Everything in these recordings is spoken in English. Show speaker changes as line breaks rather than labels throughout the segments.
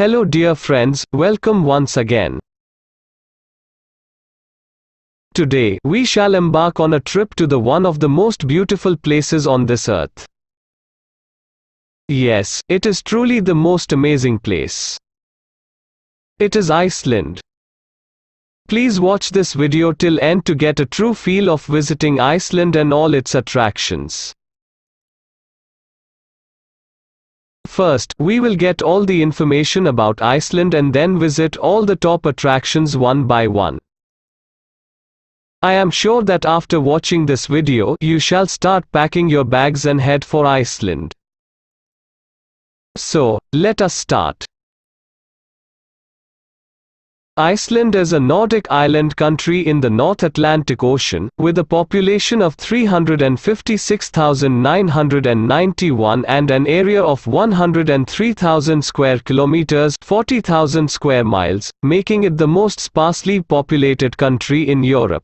Hello dear friends, welcome once again. Today, we shall embark on a trip to the one of the most beautiful places on this earth. Yes, it is truly the most amazing place. It is Iceland. Please watch this video till end to get a true feel of visiting Iceland and all its attractions. First, we will get all the information about Iceland and then visit all the top attractions one by one. I am sure that after watching this video, you shall start packing your bags and head for Iceland. So, let us start. Iceland is a Nordic island country in the North Atlantic Ocean, with a population of 356,991 and an area of 103,000 square kilometers, 40,000 square miles, making it the most sparsely populated country in Europe.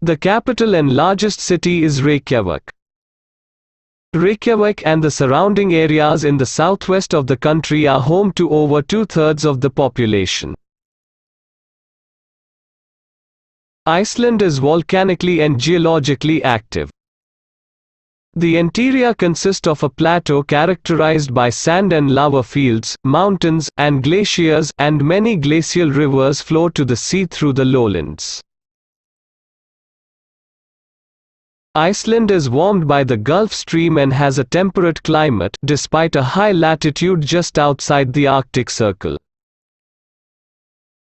The capital and largest city is Reykjavik. Reykjavik and the surrounding areas in the southwest of the country are home to over two-thirds of the population. Iceland is volcanically and geologically active. The interior consists of a plateau characterized by sand and lava fields, mountains, and glaciers, and many glacial rivers flow to the sea through the lowlands. Iceland is warmed by the Gulf Stream and has a temperate climate, despite a high latitude just outside the Arctic Circle.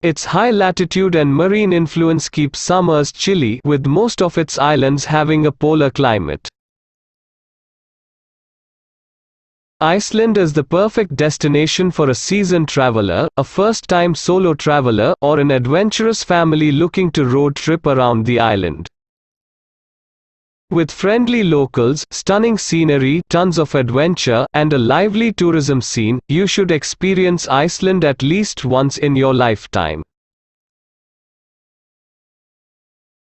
Its high latitude and marine influence keeps summers chilly, with most of its islands having a polar climate. Iceland is the perfect destination for a seasoned traveler, a first-time solo traveler, or an adventurous family looking to road trip around the island. With friendly locals, stunning scenery, tons of adventure, and a lively tourism scene, you should experience Iceland at least once in your lifetime.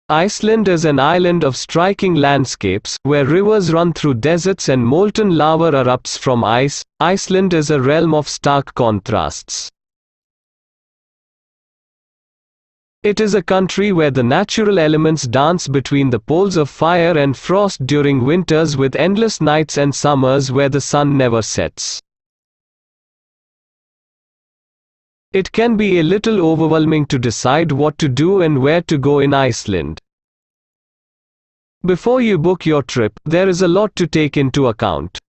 Iceland is an island of striking landscapes, where rivers run through deserts and molten lava erupts from ice. Iceland is a realm of stark contrasts. It is a country where the natural elements dance between the poles of fire and frost during winters, with endless nights and summers where the sun never sets. It can be a little overwhelming to decide what to do and where to go in Iceland. Before you book your trip, there is a lot to take into account.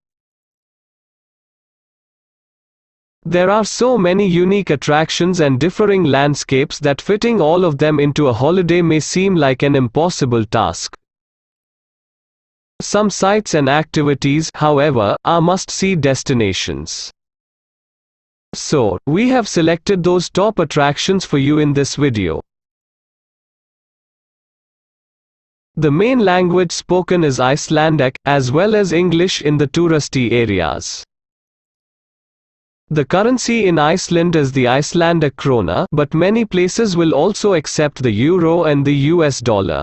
There are so many unique attractions and differing landscapes that fitting all of them into a holiday may seem like an impossible task. Some sites and activities, however, are must-see destinations. So, we have selected those top attractions for you in this video. The main language spoken is Icelandic, as well as English in the touristy areas. The currency in Iceland is the Icelandic krona, but many places will also accept the euro and the US dollar.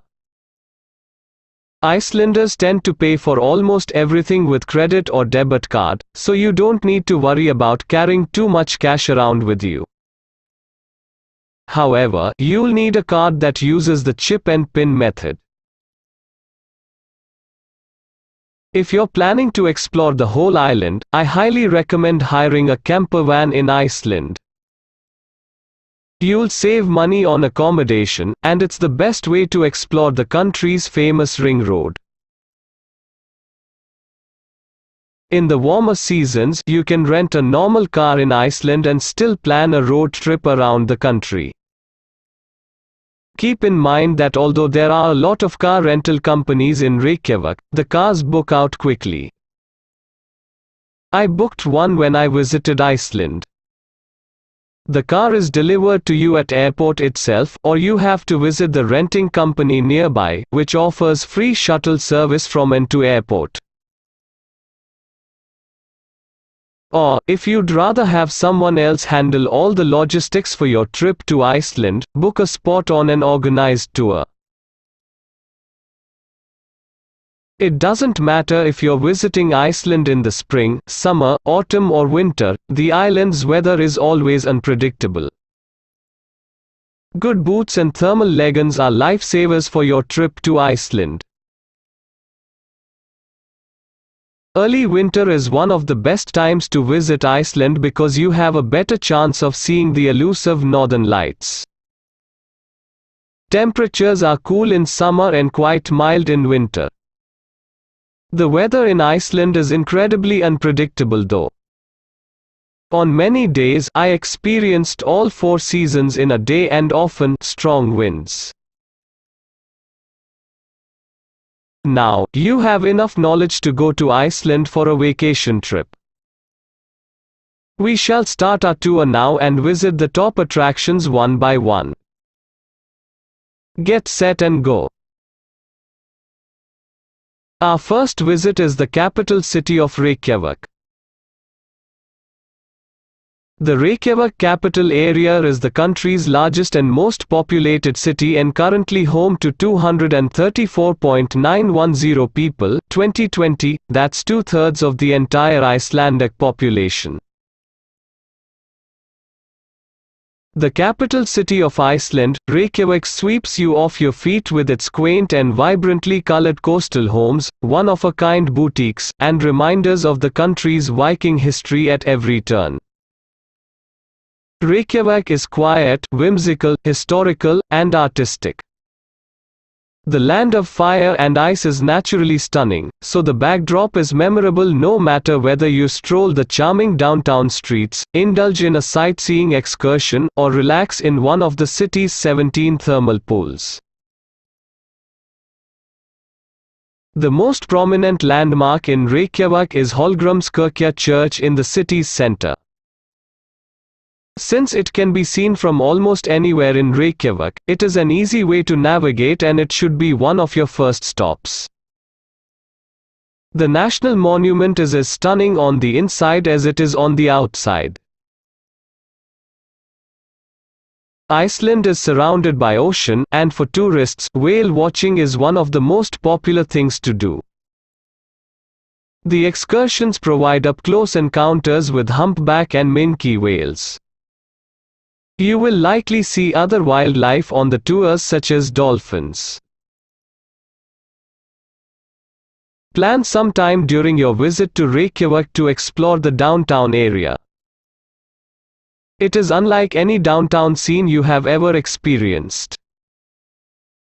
Icelanders tend to pay for almost everything with credit or debit card, so you don't need to worry about carrying too much cash around with you. However, you'll need a card that uses the chip and pin method. If you're planning to explore the whole island, I highly recommend hiring a camper van in Iceland. You'll save money on accommodation, and it's the best way to explore the country's famous ring road. In the warmer seasons, you can rent a normal car in Iceland and still plan a road trip around the country. Keep in mind that although there are a lot of car rental companies in Reykjavik, the cars book out quickly. I booked one when I visited Iceland. The car is delivered to you at airport itself, or you have to visit the renting company nearby, which offers free shuttle service from and to airport. Or, if you'd rather have someone else handle all the logistics for your trip to Iceland, book a spot on an organized tour. It doesn't matter if you're visiting Iceland in the spring, summer, autumn or winter, the island's weather is always unpredictable. Good boots and thermal leggings are lifesavers for your trip to Iceland. Early winter is one of the best times to visit Iceland because you have a better chance of seeing the elusive northern lights. Temperatures are cool in summer and quite mild in winter. The weather in Iceland is incredibly unpredictable though. On many days, I experienced all 4 seasons in a day and often strong winds. Now, you have enough knowledge to go to Iceland for a vacation trip. We shall start our tour now and visit the top attractions one by one. Get set and go. Our first visit is the capital city of Reykjavik. The Reykjavik capital area is the country's largest and most populated city and currently home to 234.910 people, 2020, that's 2/3 of the entire Icelandic population. The capital city of Iceland, Reykjavik sweeps you off your feet with its quaint and vibrantly colored coastal homes, one-of-a-kind boutiques, and reminders of the country's Viking history at every turn. Reykjavik is quiet, whimsical, historical, and artistic. The land of fire and ice is naturally stunning, so the backdrop is memorable no matter whether you stroll the charming downtown streets, indulge in a sightseeing excursion, or relax in one of the city's 17 thermal pools. The most prominent landmark in Reykjavik is Hallgrímskirkja Church in the city's center. Since it can be seen from almost anywhere in Reykjavik, it is an easy way to navigate and it should be one of your first stops. The national monument is as stunning on the inside as it is on the outside. Iceland is surrounded by ocean, and for tourists, whale watching is one of the most popular things to do. The excursions provide up-close encounters with humpback and minke whales. You will likely see other wildlife on the tours such as dolphins. Plan some time during your visit to Reykjavik to explore the downtown area. It is unlike any downtown scene you have ever experienced.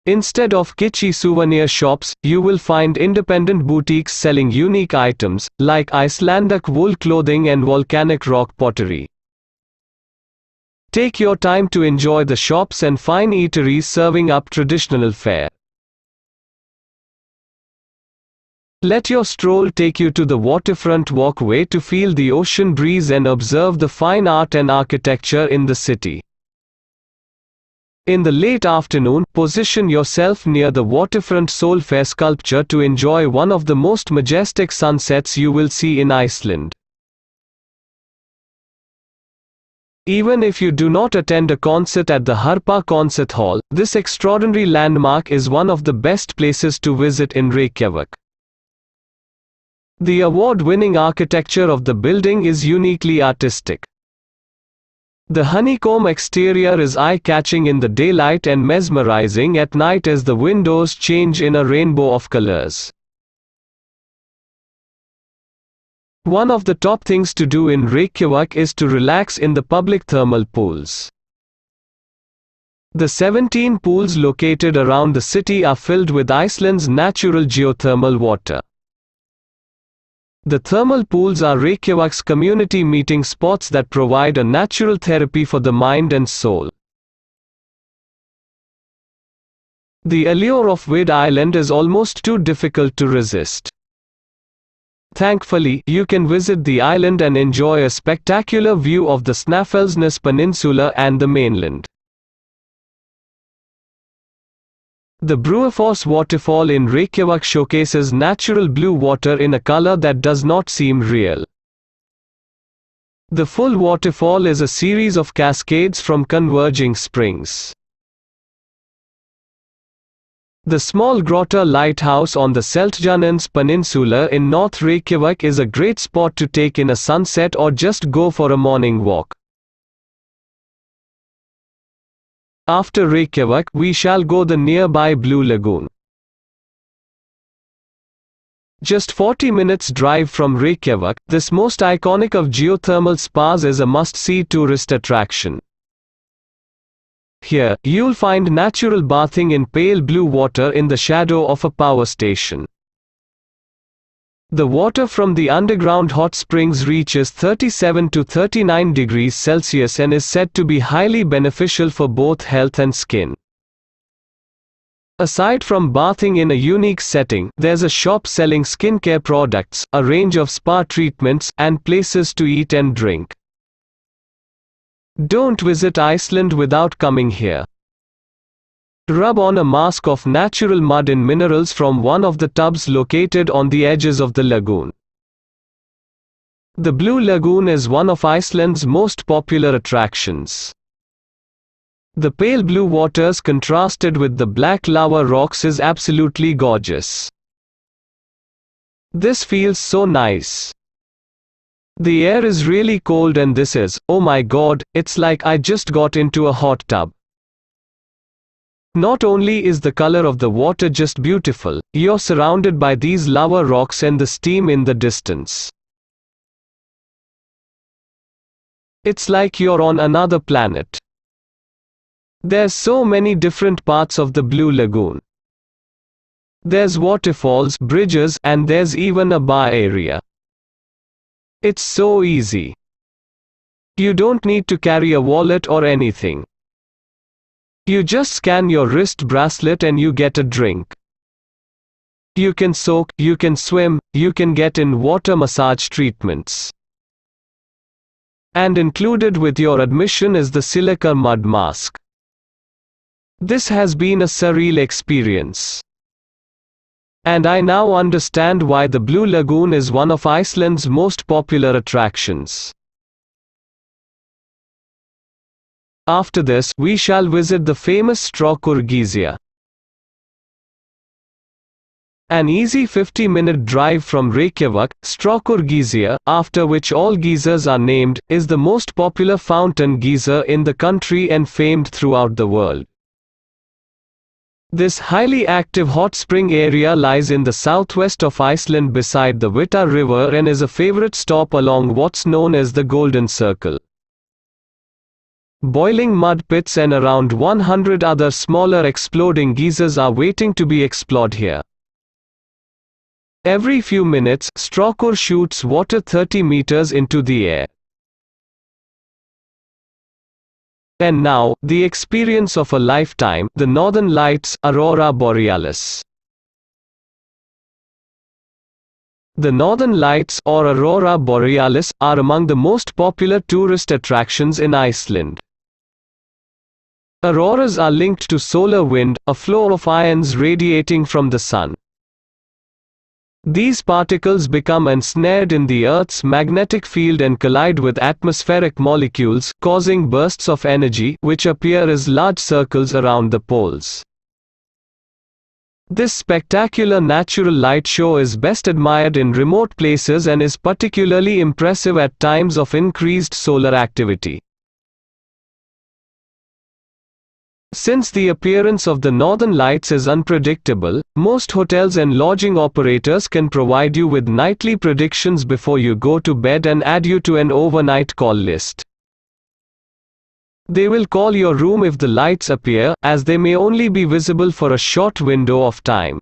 Instead of kitschy souvenir shops, you will find independent boutiques selling unique items, like Icelandic wool clothing and volcanic rock pottery. Take your time to enjoy the shops and fine eateries serving up traditional fare. Let your stroll take you to the waterfront walkway to feel the ocean breeze and observe the fine art and architecture in the city. In the late afternoon, position yourself near the waterfront Sólfair sculpture to enjoy one of the most majestic sunsets you will see in Iceland. Even if you do not attend a concert at the Harpa Concert Hall, this extraordinary landmark is one of the best places to visit in Reykjavik. The award-winning architecture of the building is uniquely artistic. The honeycomb exterior is eye-catching in the daylight and mesmerizing at night as the windows change in a rainbow of colors. One of the top things to do in Reykjavik is to relax in the public thermal pools. The 17 pools located around the city are filled with Iceland's natural geothermal water. The thermal pools are Reykjavik's community meeting spots that provide a natural therapy for the mind and soul. The allure of Vid Island is almost too difficult to resist. Thankfully, you can visit the island and enjoy a spectacular view of the Snæfellsnes Peninsula and the mainland. The Brúarfoss waterfall in Reykjavik showcases natural blue water in a color that does not seem real. The full waterfall is a series of cascades from converging springs. The small Grotta lighthouse on the Seltjarnarnes Peninsula in North Reykjavik is a great spot to take in a sunset or just go for a morning walk. After Reykjavik, we shall go the nearby Blue Lagoon. Just 40 minutes drive from Reykjavik, this most iconic of geothermal spas is a must-see tourist attraction. Here, you'll find natural bathing in pale blue water in the shadow of a power station. The water from the underground hot springs reaches 37 to 39 degrees Celsius and is said to be highly beneficial for both health and skin. Aside from bathing in a unique setting, there's a shop selling skincare products, a range of spa treatments, and places to eat and drink. Don't visit Iceland without coming here. Rub on a mask of natural mud and minerals from one of the tubs located on the edges of the lagoon. The Blue Lagoon is one of Iceland's most popular attractions. The pale blue waters contrasted with the black lava rocks is absolutely gorgeous. This feels so nice. The air is really cold and this is, oh my god, it's like I just got into a hot tub. Not only is the color of the water just beautiful, you're surrounded by these lava rocks and the steam in the distance. It's like you're on another planet. There's so many different parts of the Blue Lagoon. There's waterfalls, bridges, and there's even a bar area. It's so easy. You don't need to carry a wallet or anything. You just scan your wrist bracelet and you get a drink. You can soak, you can swim, you can get in water massage treatments. And included with your admission is the silica mud mask. This has been a surreal experience. And I now understand why the Blue Lagoon is one of Iceland's most popular attractions. After this, we shall visit the famous Strákurgísja. An easy 50-minute drive from Reykjavik, Strákurgísja, after which all geysers are named, is the most popular fountain geyser in the country and famed throughout the world. This highly active hot spring area lies in the southwest of Iceland beside the Vita River and is a favorite stop along what's known as the Golden Circle. Boiling mud pits and around 100 other smaller exploding geysers are waiting to be explored here. Every few minutes, Strákur shoots water 30 meters into the air. And now, the experience of a lifetime, the Northern Lights, Aurora Borealis. The Northern Lights, or Aurora Borealis, are among the most popular tourist attractions in Iceland. Auroras are linked to solar wind, a flow of ions radiating from the sun. These particles become ensnared in the Earth's magnetic field and collide with atmospheric molecules, causing bursts of energy, which appear as large circles around the poles. This spectacular natural light show is best admired in remote places and is particularly impressive at times of increased solar activity. Since the appearance of the Northern Lights is unpredictable, most hotels and lodging operators can provide you with nightly predictions before you go to bed and add you to an overnight call list. They will call your room if the lights appear, as they may only be visible for a short window of time.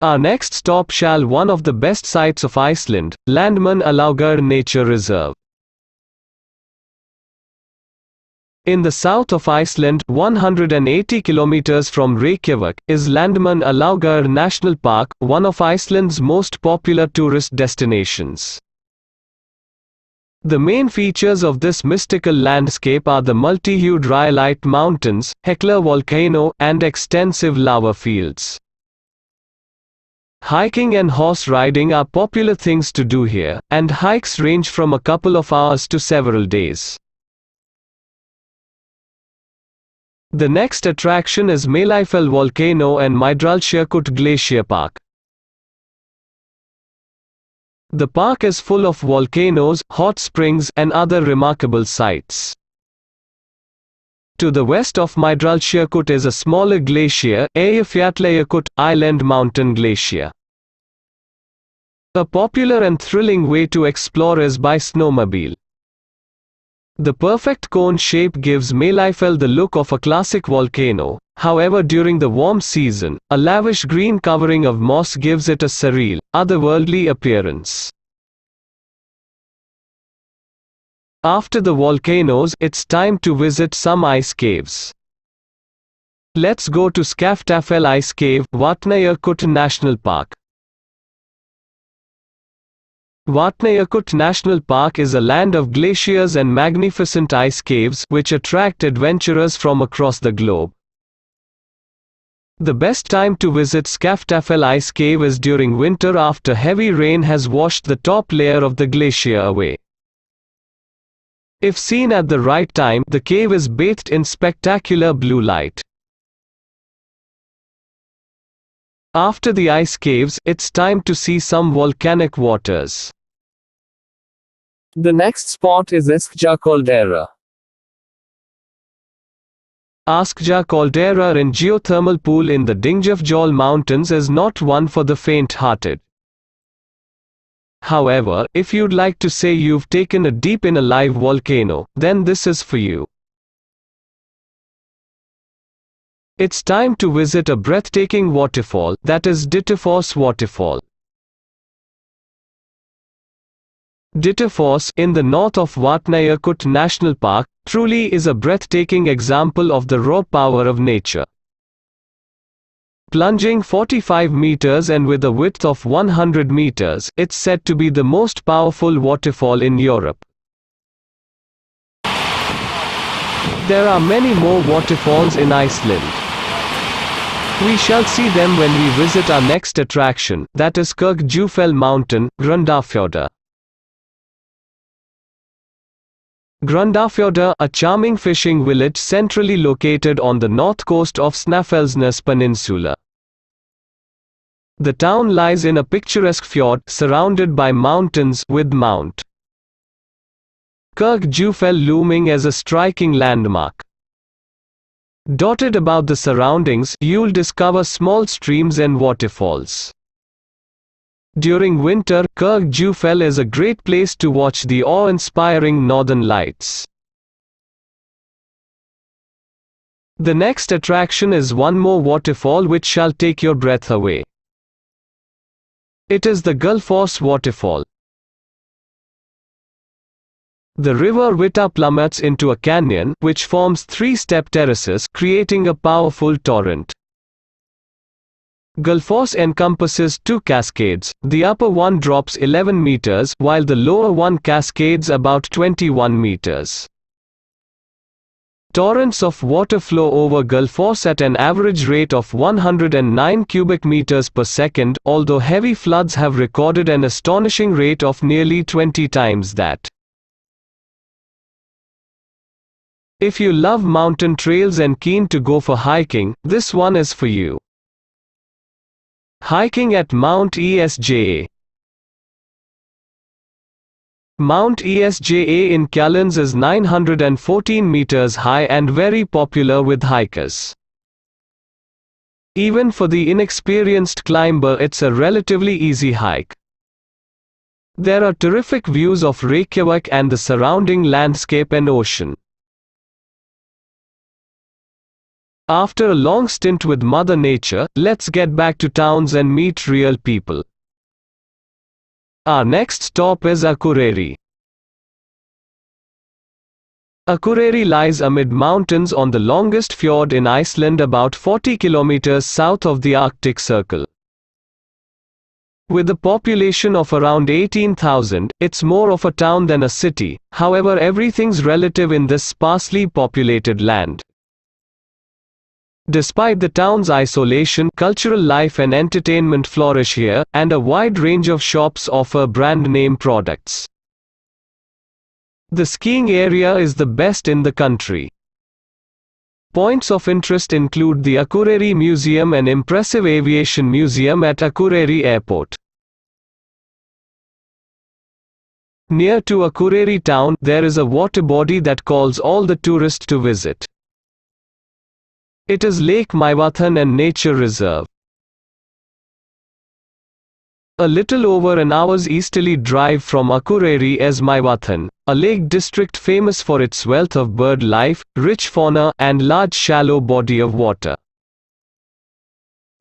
Our next stop shall one of the best sights of Iceland, Landmannalaugar Nature Reserve. In the south of Iceland, 180 kilometers from Reykjavik, is Landmannalaugar National Park, one of Iceland's most popular tourist destinations. The main features of this mystical landscape are the multi-hued rhyolite mountains, Hekla volcano, and extensive lava fields. Hiking and horse riding are popular things to do here, and hikes range from a couple of hours to several days. The next attraction is Meleifel Volcano and Midralsjökull Glacier Park. The park is full of volcanoes, hot springs, and other remarkable sights. To the west of Midralsjökull is a smaller glacier, Eyjafjallajökull, Island Mountain Glacier. A popular and thrilling way to explore is by snowmobile. The perfect cone shape gives Meleifel the look of a classic volcano. However, during the warm season, a lavish green covering of moss gives it a surreal, otherworldly appearance. After the volcanoes, it's time to visit some ice caves. Let's go to Skaftafell Ice Cave, Vatnajökull National Park. Vatnajökull National Park is a land of glaciers and magnificent ice caves which attract adventurers from across the globe. The best time to visit Skaftafell Ice Cave is during winter after heavy rain has washed the top layer of the glacier away. If seen at the right time, the cave is bathed in spectacular blue light. After the ice caves, it's time to see some volcanic waters. The next spot is Askja Caldera. Askja Caldera and geothermal pool in the Dingjalfjall Mountains is not one for the faint-hearted. However, if you'd like to say you've taken a dip in a live volcano, then this is for you. It's time to visit a breathtaking waterfall, that is Dittefoss Waterfall. Dittefoss, in the north of Vatnajökull National Park, truly is a breathtaking example of the raw power of nature. Plunging 45 meters and with a width of 100 meters, it's said to be the most powerful waterfall in Europe. There are many more waterfalls in Iceland. We shall see them when we visit our next attraction, that is Kyrkjufell Mountain, Grundarfjörður. Grundarfjörður, a charming fishing village centrally located on the north coast of Snæfellsnes Peninsula. The town lies in a picturesque fjord, surrounded by mountains, with Mount Kyrkjufell looming as a striking landmark. Dotted about the surroundings, you'll discover small streams and waterfalls. During winter, Kyrkjufell is a great place to watch the awe-inspiring northern lights. The next attraction is one more waterfall which shall take your breath away. It is the Gullfoss waterfall. The river Vita plummets into a canyon, which forms three-step terraces, creating a powerful torrent. Gullfoss encompasses two cascades. The upper one drops 11 meters, while the lower one cascades about 21 meters. Torrents of water flow over Gullfoss at an average rate of 109 cubic meters per second, although heavy floods have recorded an astonishing rate of nearly 20 times that. If you love mountain trails and keen to go for hiking, this one is for you. Hiking at Mount Esja. Mount Esja in Kjellnes is 914 meters high and very popular with hikers. Even for the inexperienced climber, it's a relatively easy hike. There are terrific views of Reykjavik and the surrounding landscape and ocean. After a long stint with Mother Nature, let's get back to towns and meet real people. Our next stop is Akureyri. Akureyri lies amid mountains on the longest fjord in Iceland, about 40 kilometers south of the Arctic Circle. With a population of around 18,000, it's more of a town than a city. However, everything's relative in this sparsely populated land. Despite the town's isolation, cultural life and entertainment flourish here, and a wide range of shops offer brand-name products. The skiing area is the best in the country. Points of interest include the Akureyri Museum and impressive aviation museum at Akureyri Airport. Near to Akureyri town, there is a water body that calls all the tourists to visit. It is Lake Maivathan and Nature Reserve. A little over an hour's easterly drive from Akureyri is Maivathan, a lake district famous for its wealth of bird life, rich fauna, and large shallow body of water.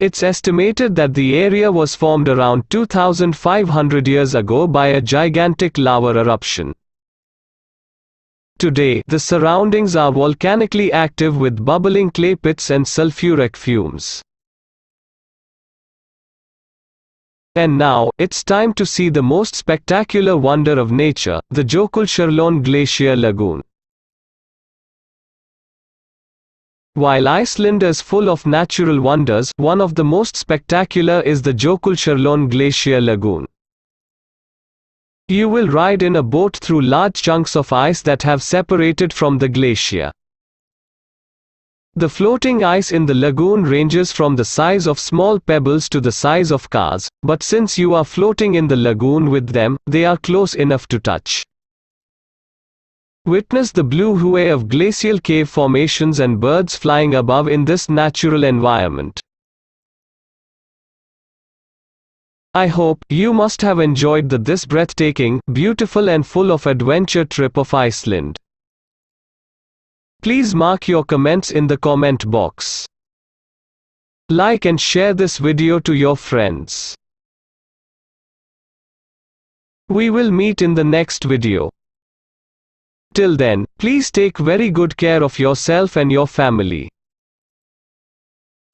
It's estimated that the area was formed around 2,500 years ago by a gigantic lava eruption. Today, the surroundings are volcanically active with bubbling clay pits and sulfuric fumes. And now, it's time to see the most spectacular wonder of nature, the Jökulsárlón Glacier Lagoon. While Iceland is full of natural wonders, one of the most spectacular is the Jökulsárlón Glacier Lagoon. You will ride in a boat through large chunks of ice that have separated from the glacier. The floating ice in the lagoon ranges from the size of small pebbles to the size of cars, but since you are floating in the lagoon with them, they are close enough to touch. Witness the blue hue of glacial cave formations and birds flying above in this natural environment. I hope you must have enjoyed this breathtaking, beautiful and full of adventure trip of Iceland. Please mark your comments in the comment box. Like and share this video to your friends. We will meet in the next video. Till then, please take very good care of yourself and your family.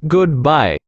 Goodbye.